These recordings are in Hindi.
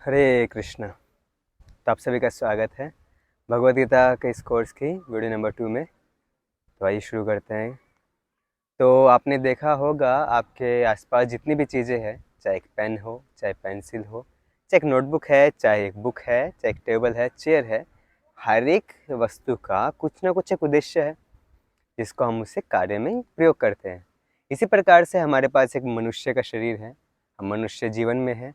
हरे कृष्ण। तो आप सभी का स्वागत है भगवद गीता के इस कोर्स की वीडियो नंबर 2 में। तो आइए शुरू करते हैं। तो आपने देखा होगा आपके आसपास जितनी भी चीज़ें हैं, चाहे एक पेन हो, चाहे पेंसिल हो, चाहे एक नोटबुक है, चाहे एक बुक है, चाहे एक टेबल है, चेयर है, हर एक वस्तु का कुछ ना कुछ एक उद्देश्य है जिसको हम उसे कार्य में प्रयोग करते हैं। इसी प्रकार से हमारे पास एक मनुष्य का शरीर है, हम मनुष्य जीवन में हैं,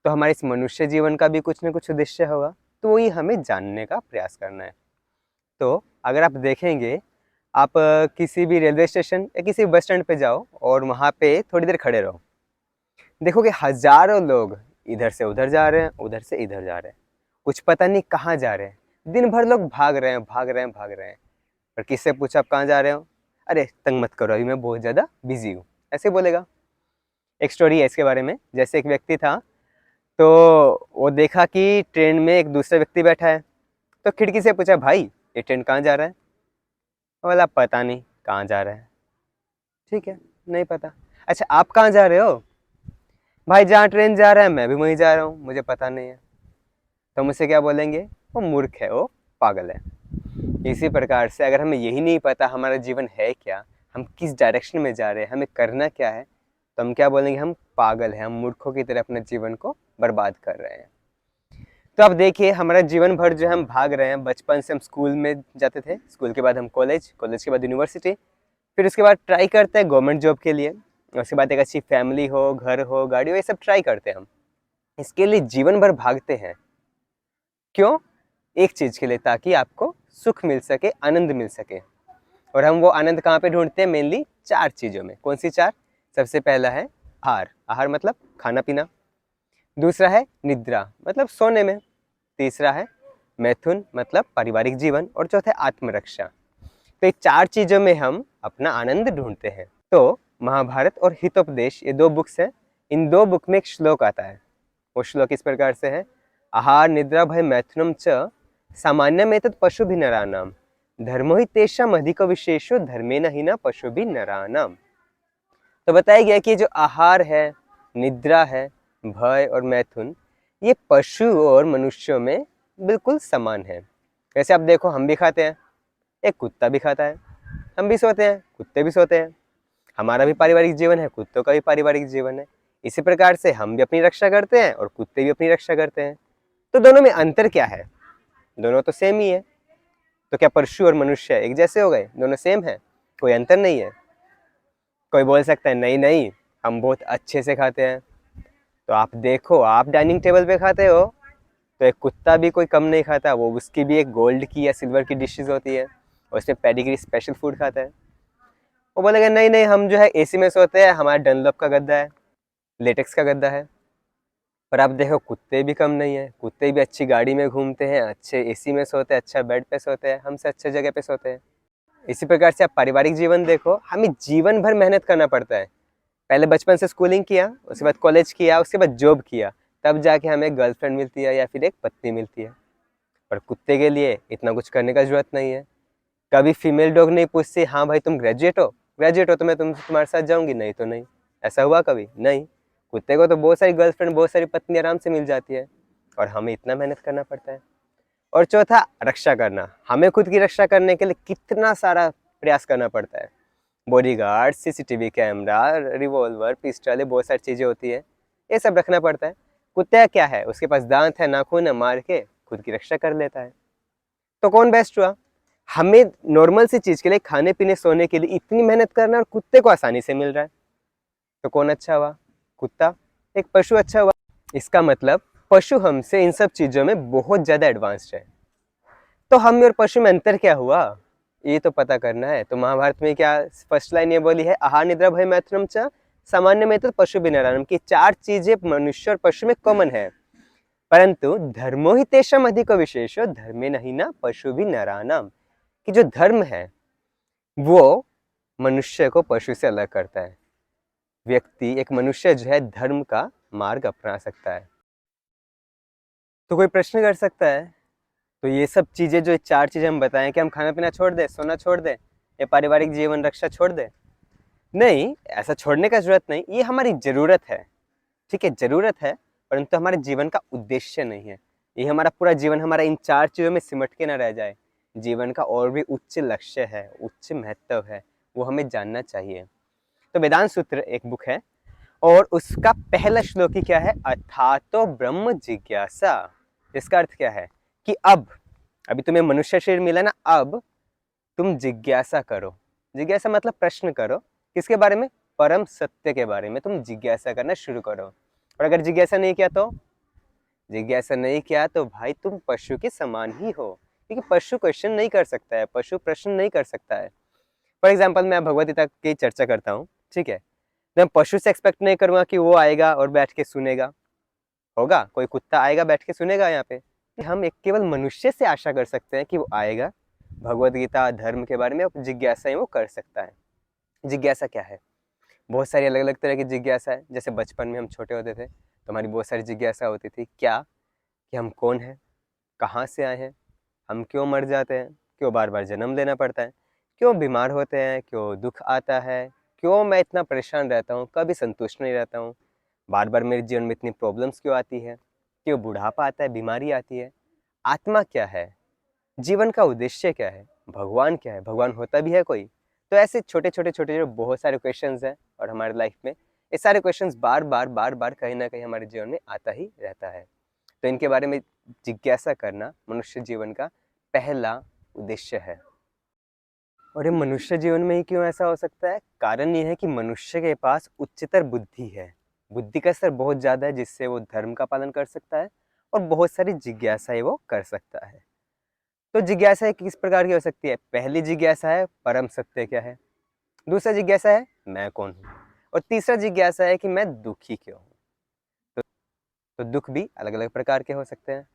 तो हमारे इस मनुष्य जीवन का भी कुछ न कुछ उद्देश्य होगा, तो वही हमें जानने का प्रयास करना है। तो अगर आप देखेंगे, आप किसी भी रेलवे स्टेशन या किसी बस स्टैंड पे जाओ और वहाँ पे थोड़ी देर खड़े रहो, देखोगे हजारों लोग इधर से उधर जा रहे हैं, उधर से इधर जा रहे हैं, कुछ पता नहीं कहाँ जा रहे हैं। दिन भर लोग भाग रहे हैं, भाग रहे हैं, भाग रहे हैं। पर किससे पूछा आप कहाँ जा रहे हो? अरे तंग मत करो, अभी मैं बहुत ज़्यादा बिजी हूँ, ऐसे बोलेगा। एक स्टोरी है इसके बारे में। जैसे एक व्यक्ति था, तो वो देखा कि ट्रेन में एक दूसरा व्यक्ति बैठा है, तो खिड़की से पूछा, भाई ये ट्रेन कहाँ जा रहा है? वो बोला, पता नहीं कहाँ जा रहा है। ठीक है, नहीं पता। अच्छा आप कहाँ जा रहे हो? भाई जहाँ ट्रेन जा रहा है मैं भी वहीं जा रहा हूँ, मुझे पता नहीं है। तो हम उसे क्या बोलेंगे? वो मूर्ख है, वो पागल है। इसी प्रकार से अगर हमें यही नहीं पता हमारा जीवन है क्या, हम किस डायरेक्शन में जा रहे हैं, हमें करना क्या है, तो हम क्या बोलेंगे? हम पागल हैं, हम मूर्खों की तरह अपने जीवन को बर्बाद कर रहे हैं। तो अब देखिए, हमारा जीवन भर जो हम भाग रहे हैं, बचपन से हम स्कूल में जाते थे, स्कूल के बाद हम कॉलेज, कॉलेज के बाद यूनिवर्सिटी, फिर उसके बाद ट्राई करते हैं गवर्नमेंट जॉब के लिए, उसके बाद एक अच्छी फैमिली हो, घर हो, गाड़ी हो, ये सब ट्राई करते हैं हम। इसके लिए जीवन भर भागते हैं। क्यों? एक चीज़ के लिए, ताकि आपको सुख मिल सके, आनंद मिल सके। और हम वो आनंद कहाँ पे ढूंढते हैं? मेनली 4 चीज़ों में। कौन सी 4? सबसे पहला है आहार। आहार मतलब खाना पीना। दूसरा है निद्रा, मतलब सोने में। तीसरा है मैथुन, मतलब पारिवारिक जीवन। और चौथा है आत्मरक्षा। तो ये 4 चीज़ों में हम अपना आनंद ढूंढते हैं। तो महाभारत और हितोपदेश, ये 2 बुक्स हैं। इन 2 बुक में एक श्लोक आता है। वो श्लोक इस प्रकार से है, आहार निद्रा भय मैथुनम च सामान्यमेतत् पशुभिनराणाम धर्मो हि तेषाम् अधिको विशेषो धर्मेण हि न पशुभिः नराणाम। तो बताया गया कि जो आहार है, निद्रा है, भय और मैथुन, ये पशु और मनुष्यों में बिल्कुल समान है। वैसे आप देखो, हम भी खाते हैं, एक कुत्ता भी खाता है, हम भी सोते हैं, कुत्ते भी सोते हैं। हमारा भी पारिवारिक जीवन है, कुत्तों का भी पारिवारिक जीवन है। इसी प्रकार से हम भी अपनी रक्षा करते हैं और कुत्ते भी अपनी रक्षा करते हैं। तो दोनों में अंतर क्या है? दोनों तो सेम ही है। तो क्या पशु और मनुष्य एक जैसे हो गए? दोनों सेम है, कोई अंतर नहीं है। कोई बोल सकता है नहीं नहीं, हम बहुत अच्छे से खाते हैं। तो आप देखो, आप डाइनिंग टेबल पे खाते हो, तो एक कुत्ता भी कोई कम नहीं खाता, वो उसकी भी एक गोल्ड की या सिल्वर की डिशेज होती है, और उसमें पेडिग्री स्पेशल फूड खाता है। वो बोलेगा नहीं नहीं, हम जो है एसी में सोते हैं, हमारा डनलॉप का गद्दा है, लेटेक्स का गद्दा है। पर आप देखो, कुत्ते भी कम नहीं है, कुत्ते भी अच्छी गाड़ी में घूमते हैं, अच्छे एसी में सोते हैं, अच्छा बेड पे सोते हैं, हमसे अच्छे जगह पे सोते हैं। इसी प्रकार से आप पारिवारिक जीवन देखो, हमें जीवन भर मेहनत करना पड़ता है। पहले बचपन से स्कूलिंग किया, उसके बाद कॉलेज किया, उसके बाद जॉब किया, तब जाके हमें गर्लफ्रेंड मिलती है या फिर एक पत्नी मिलती है। पर कुत्ते के लिए इतना कुछ करने का जरूरत नहीं है। कभी फीमेल डॉग नहीं पूछती, हाँ भाई तुम ग्रेजुएट हो? ग्रेजुएट हो तो मैं तुम्हारे साथ जाऊंगी, नहीं तो नहीं। ऐसा हुआ कभी? नहीं। कुत्ते को तो बहुत सारी गर्लफ्रेंड, बहुत सारी पत्नी आराम से मिल जाती है, और हमें इतना मेहनत करना पड़ता है। और चौथा, रक्षा करना। हमें खुद की रक्षा करने के लिए कितना सारा प्रयास करना पड़ता है। Bodyguard, CCTV camera, revolver, pistol, बहुत सारी चीज़ें होती है, ये सब रखना पड़ता है। कुत्ता क्या है, उसके पास दांत है, नाखून है, मार के खुद की रक्षा कर लेता है। तो कौन बेस्ट हुआ? हमें नॉर्मल सी चीज़ के लिए, खाने पीने सोने के लिए इतनी मेहनत करना, और कुत्ते को आसानी से मिल रहा है। तो कौन अच्छा हुआ? कुत्ता, एक पशु अच्छा हुआ। इसका मतलब पशु हमसे इन सब चीज़ों में बहुत ज़्यादा एडवांस्ड है। तो हम और पशु में अंतर क्या हुआ, ये तो पता करना है। तो महाभारत में क्या फर्स्ट लाइन ये बोली है, आहार निद्रा भय मैथुनम च सामान्य में तो पशु बिनरानम, की 4 चीजें मनुष्य और पशु में कॉमन है। परंतु धर्मो ही तेषाम् अधिको विशेषो धर्मे नहीं ना पशु भी नरानाम, कि जो धर्म है वो मनुष्य को पशु से अलग करता है। व्यक्ति, एक मनुष्य जो है, धर्म का मार्ग अपना सकता है। तो कोई प्रश्न कर सकता है, तो ये सब चीज़ें, जो 4 चीज़ें हम बताएं, कि हम खाना पीना छोड़ दें, सोना छोड़ दें, या पारिवारिक जीवन रक्षा छोड़ दें? नहीं, ऐसा छोड़ने का जरूरत नहीं, ये हमारी ज़रूरत है। ठीक है, ज़रूरत है, परंतु हमारे जीवन का उद्देश्य नहीं है। ये हमारा पूरा जीवन हमारा इन 4 चीज़ों में सिमट के ना रह जाए। जीवन का और भी उच्च लक्ष्य है, उच्च महत्व है, वो हमें जानना चाहिए। तो वेदांत सूत्र एक बुक है और उसका पहला श्लोक ही क्या है, अथातो ब्रह्म जिज्ञासा। इसका अर्थ क्या है कि अभी तुम्हें मनुष्य शरीर मिला ना, अब तुम जिज्ञासा करो। जिज्ञासा मतलब प्रश्न करो, किसके बारे में, परम सत्य के बारे में तुम जिज्ञासा करना शुरू करो। और अगर जिज्ञासा नहीं किया तो भाई तुम पशु के समान ही हो, क्योंकि पशु क्वेश्चन नहीं कर सकता है, पशु प्रश्न नहीं कर सकता है। फॉर एग्जाम्पल मैं भगवद गीता की चर्चा करता हूँ, ठीक है, तो मैं पशु से एक्सपेक्ट नहीं करूंगा कि वो आएगा और बैठ के सुनेगा। होगा कोई कुत्ता आएगा बैठ के सुनेगा यहाँ पे? हम एक केवल मनुष्य से आशा कर सकते हैं कि वो आएगा, भगवद गीता धर्म के बारे में जिज्ञासाएं वो कर सकता है। जिज्ञासा क्या है? बहुत सारी अलग अलग तरह की जिज्ञासा है। जैसे बचपन में हम छोटे होते थे तो हमारी बहुत सारी जिज्ञासा होती थी, क्या कि हम कौन हैं, कहाँ से आए हैं, हम क्यों मर जाते हैं, क्यों बार बार जन्म लेना पड़ता है, क्यों बीमार होते हैं, क्यों दुख आता है, क्यों मैं इतना परेशान रहता हूँ, कभी संतुष्ट नहीं रहता हूँ, बार बार मेरे जीवन में इतनी प्रॉब्लम्स क्यों आती है, क्यों बुढ़ापा आता है, बीमारी आती है, आत्मा क्या है, जीवन का उद्देश्य क्या है, भगवान क्या है, भगवान होता भी है कोई? तो ऐसे छोटे छोटे बहुत सारे क्वेश्चंस हैं और हमारे लाइफ में ये सारे क्वेश्चंस बार बार कहीं ना कहीं हमारे जीवन में आता ही रहता है। तो इनके बारे में जिज्ञासा करना मनुष्य जीवन का पहला उद्देश्य है। और ये मनुष्य जीवन में ही क्यों ऐसा हो सकता है? कारण ये है कि मनुष्य के पास उच्चतर बुद्धि है, बुद्धि का स्तर बहुत ज़्यादा है, जिससे वो धर्म का पालन कर सकता है और बहुत सारी जिज्ञासाएं वो कर सकता है। तो जिज्ञासा किस प्रकार की हो सकती है? पहली जिज्ञासा है परम सत्य क्या है, दूसरा जिज्ञासा है मैं कौन हूँ, और तीसरा जिज्ञासा है कि मैं दुखी क्यों हूँ। तो दुख भी अलग अलग प्रकार के हो सकते हैं।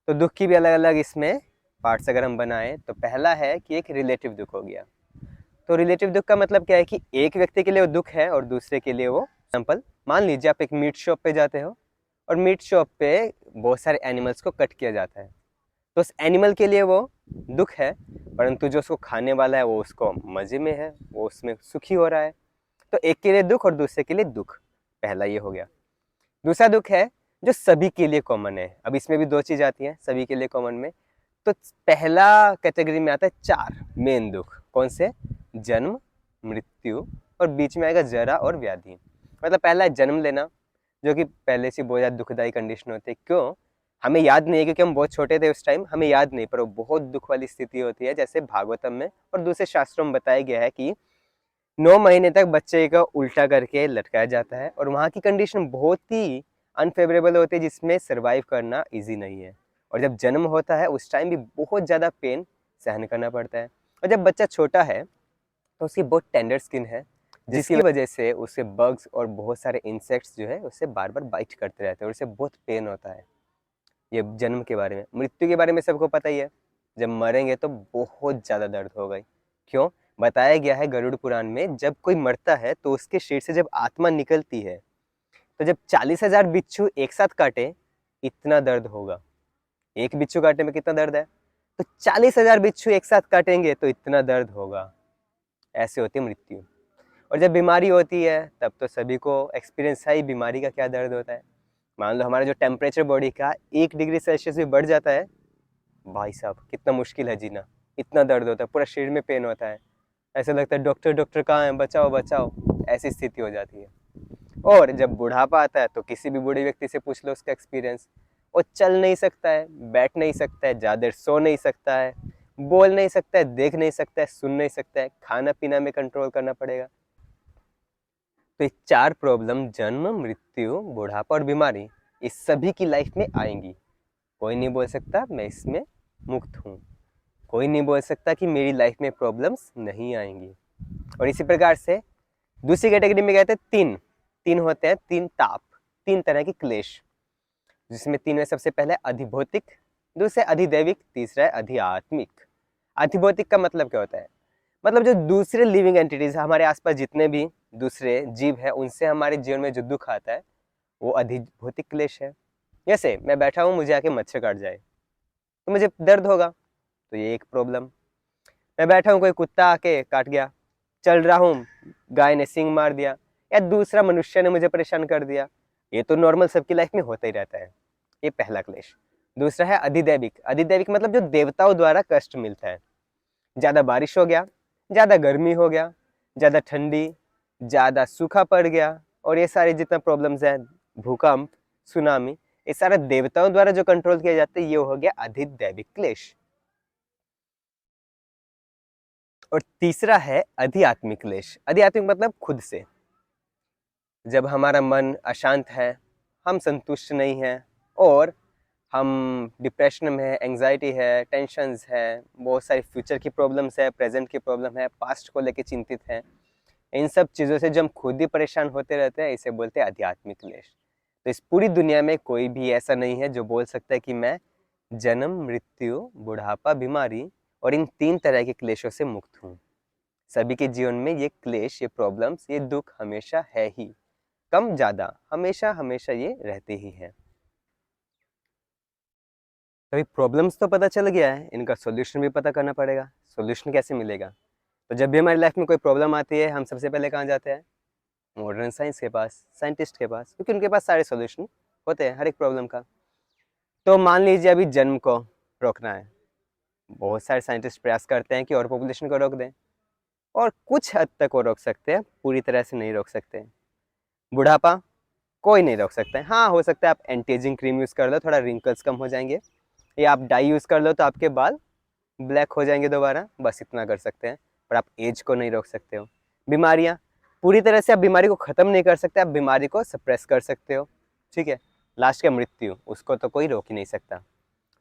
तो दुख की भी अलग अलग इसमें पार्ट्स अगर हम बनाएं तो पहला है कि एक रिलेटिव दुख हो गया। तो रिलेटिव दुख का मतलब क्या है कि एक व्यक्ति के लिए वो दुख है और दूसरे के लिए वो, एग्जाम्पल मान लीजिए आप एक मीट शॉप पे जाते हो और मीट शॉप पे बहुत सारे एनिमल्स को कट किया जाता है, तो उस एनिमल के लिए वो दुख है, परंतु जो उसको खाने वाला है वो उसको मजे में है, वो उसमें सुखी हो रहा है। तो एक के लिए दुख और दूसरे के लिए दुख, पहला ये हो गया। दूसरा दुख है जो सभी के लिए कॉमन है। अब इसमें भी दो चीज आती हैं सभी के लिए कॉमन में। तो पहला कैटेगरी में आता है 4 मेन दुख, कौन से? जन्म, मृत्यु और बीच में आएगा जरा और व्याधि। मतलब पहला है जन्म लेना, जो कि पहले से बहुत ज़्यादा दुखदायी कंडीशन होती है। क्यों? हमें याद नहीं है क्योंकि हम बहुत छोटे थे उस टाइम, हमें याद नहीं, पर वो बहुत दुख वाली स्थिति होती है। जैसे भागवतम में और दूसरे शास्त्रों में बताया गया है कि 9 महीने तक बच्चे को उल्टा करके लटकाया जाता है और वहाँ की कंडीशन बहुत ही अनफेवरेबल होती है, जिसमें सर्वाइव करना इजी नहीं है। और जब जन्म होता है उस टाइम भी बहुत ज़्यादा पेन सहन करना पड़ता है। और जब बच्चा छोटा है तो उसकी बहुत टेंडर स्किन है, जिसकी वजह से उसे बग्स और बहुत सारे इंसेक्ट्स जो है उससे बार बार बाइट करते रहते हैं और उसे बहुत पेन होता है। ये जन्म के बारे में। मृत्यु के बारे में सबको पता ही है, जब मरेंगे तो बहुत ज़्यादा दर्द होगा। क्यों? बताया गया है गरुड़ पुराण में, जब कोई मरता है तो उसके शरीर से जब आत्मा निकलती है तो जब 40,000 बिच्छू एक साथ काटे इतना दर्द होगा। एक बिच्छू काटने में कितना दर्द है, तो 40,000 बिच्छू एक साथ काटेंगे तो इतना दर्द होगा। ऐसे होती है मृत्यु। और जब बीमारी होती है तब तो सभी को एक्सपीरियंस है ही बीमारी का क्या दर्द होता है। मान लो हमारा जो टेम्परेचर बॉडी का 1 डिग्री सेल्सियस भी बढ़ जाता है, भाई साहब कितना मुश्किल है जीना, इतना दर्द होता है, पूरा शरीर में पेन होता है, ऐसा लगता है डॉक्टर डॉक्टर कहाँ है, बचाओ बचाओ, ऐसी स्थिति हो जाती है। और जब बुढ़ापा आता है तो किसी भी बूढ़े व्यक्ति से पूछ लो उसका एक्सपीरियंस, वो चल नहीं सकता है, बैठ नहीं सकता है, ज़्यादा देर सो नहीं सकता है, बोल नहीं सकता है, देख नहीं सकता है, सुन नहीं सकता है, खाना पीना में कंट्रोल करना पड़ेगा। तो ये 4 प्रॉब्लम, जन्म, मृत्यु, बुढ़ापा और बीमारी, इस सभी की लाइफ में आएंगी। कोई नहीं बोल सकता मैं इसमें मुक्त हूँ, कोई नहीं बोल सकता कि मेरी लाइफ में प्रॉब्लम्स नहीं आएंगी। और इसी प्रकार से दूसरी कैटेगरी में कहते हैं तीन होते हैं, 3 ताप, 3 तरह की क्लेश, जिसमें 3 में सबसे पहले अधिभौतिक, दूसरे अधिदैविक, तीसरा है अधिआत्मिक। अधिभौतिक का मतलब क्या होता है? मतलब जो दूसरे लिविंग एंटिटीज हमारे आसपास जितने भी दूसरे जीव है उनसे हमारे जीवन में जो दुख आता है वो अधिभौतिक क्लेश है। जैसे मैं बैठा हूँ, मुझे आके मच्छर काट जाए तो मुझे दर्द होगा, तो ये एक प्रॉब्लम। मैं बैठा हूँ, कोई कुत्ता आके काट गया, चल रहा हूँ, गाय ने सींग मार दिया, या दूसरा मनुष्य ने मुझे परेशान कर दिया, ये तो नॉर्मल सबकी लाइफ में होता ही रहता है। ये पहला क्लेश। दूसरा है अधिदैविक। अधिदैविक मतलब जो देवताओं द्वारा कष्ट मिलता है। ज़्यादा बारिश हो गया, ज़्यादा गर्मी हो गया, ज़्यादा ठंडी, ज़्यादा सूखा पड़ गया, और ये सारे जितना प्रॉब्लम्स है, भूकंप, सुनामी, ये सारा देवताओं द्वारा जो कंट्रोल किया जाता है, ये हो गया अधिदैविक क्लेश। और तीसरा है अधिआत्मिक क्लेश। अधिआत्मिक मतलब खुद से। जब हमारा मन अशांत है, हम संतुष्ट नहीं हैं, और हम डिप्रेशन में है, एंजाइटी है, टेंशन्स है, बहुत सारी फ्यूचर की प्रॉब्लम्स है, प्रेजेंट की प्रॉब्लम है, पास्ट को लेके चिंतित हैं, इन सब चीज़ों से जो हम खुद ही परेशान होते रहते हैं, इसे बोलते हैं आध्यात्मिक क्लेश। तो इस पूरी दुनिया में कोई भी ऐसा नहीं है जो बोल सकता है कि मैं जन्म, मृत्यु, बुढ़ापा, बीमारी और इन 3 तरह के क्लेशों से मुक्त हूँ। सभी के जीवन में ये क्लेश, ये प्रॉब्लम्स, ये दुख हमेशा है ही, कम ज़्यादा हमेशा हमेशा ये रहते ही हैं। तो ये प्रॉब्लम्स तो पता चल गया है, इनका सॉल्यूशन भी पता करना पड़ेगा। सॉल्यूशन कैसे मिलेगा? तो जब भी हमारी लाइफ में कोई प्रॉब्लम आती है, हम सबसे पहले कहाँ जाते हैं? मॉडर्न साइंस के पास, साइंटिस्ट के पास, क्योंकि उनके पास सारे सॉल्यूशन होते हैं हर एक प्रॉब्लम का। तो मान लीजिए अभी जन्म को रोकना है, बहुत सारे साइंटिस्ट प्रयास करते हैं कि और पॉपुलेशन को रोक दें, और कुछ हद तक वो रोक सकते हैं, पूरी तरह से नहीं रोक सकते। बुढ़ापा कोई नहीं रोक सकता है। हाँ, हो सकता है आप एंटी एजिंग क्रीम यूज़ कर लो, थोड़ा रिंकल्स कम हो जाएंगे, या आप डाई यूज़ कर लो तो आपके बाल ब्लैक हो जाएंगे दोबारा, बस इतना कर सकते हैं, पर आप एज को नहीं रोक सकते हो। बीमारियाँ पूरी तरह से आप बीमारी को ख़त्म नहीं कर सकते, आप बीमारी को सप्रेस कर सकते हो, ठीक है। लास्ट का मृत्यु, उसको तो कोई रोक ही नहीं सकता।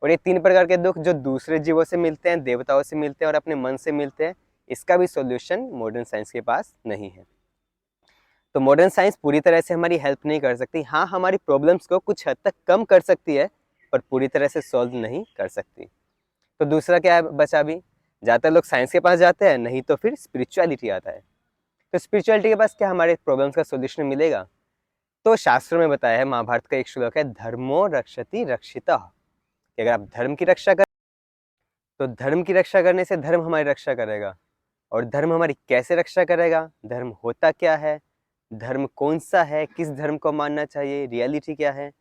और ये 3 प्रकार के दुख जो दूसरे जीवों से मिलते हैं, देवताओं से मिलते हैं और अपने मन से मिलते हैं, इसका भी सॉल्यूशन मॉडर्न साइंस के पास नहीं है। तो मॉडर्न साइंस पूरी तरह से हमारी हेल्प नहीं कर सकती। हाँ, हमारी प्रॉब्लम्स को कुछ हद तक कम कर सकती है, पर पूरी तरह से सॉल्व नहीं कर सकती। तो दूसरा क्या है बचा अभी? ज़्यादातर लोग साइंस के पास जाते हैं, नहीं तो फिर स्पिरिचुअलिटी आता है। तो स्पिरिचुअलिटी के पास क्या हमारे प्रॉब्लम्स का सॉल्यूशन मिलेगा? तो शास्त्रों में बताया है, महाभारत का एक श्लोक है, धर्मो रक्षति रक्षितः, कि अगर आप धर्म की रक्षा कर, तो धर्म की रक्षा करने से धर्म हमारी रक्षा करेगा। और धर्म हमारी कैसे रक्षा करेगा? धर्म होता क्या है, धर्म कौन सा है, किस धर्म को मानना चाहिए, रियलिटी क्या है,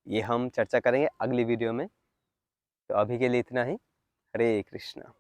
ये हम चर्चा करेंगे अगली वीडियो में। तो अभी के लिए इतना ही। हरे कृष्णा।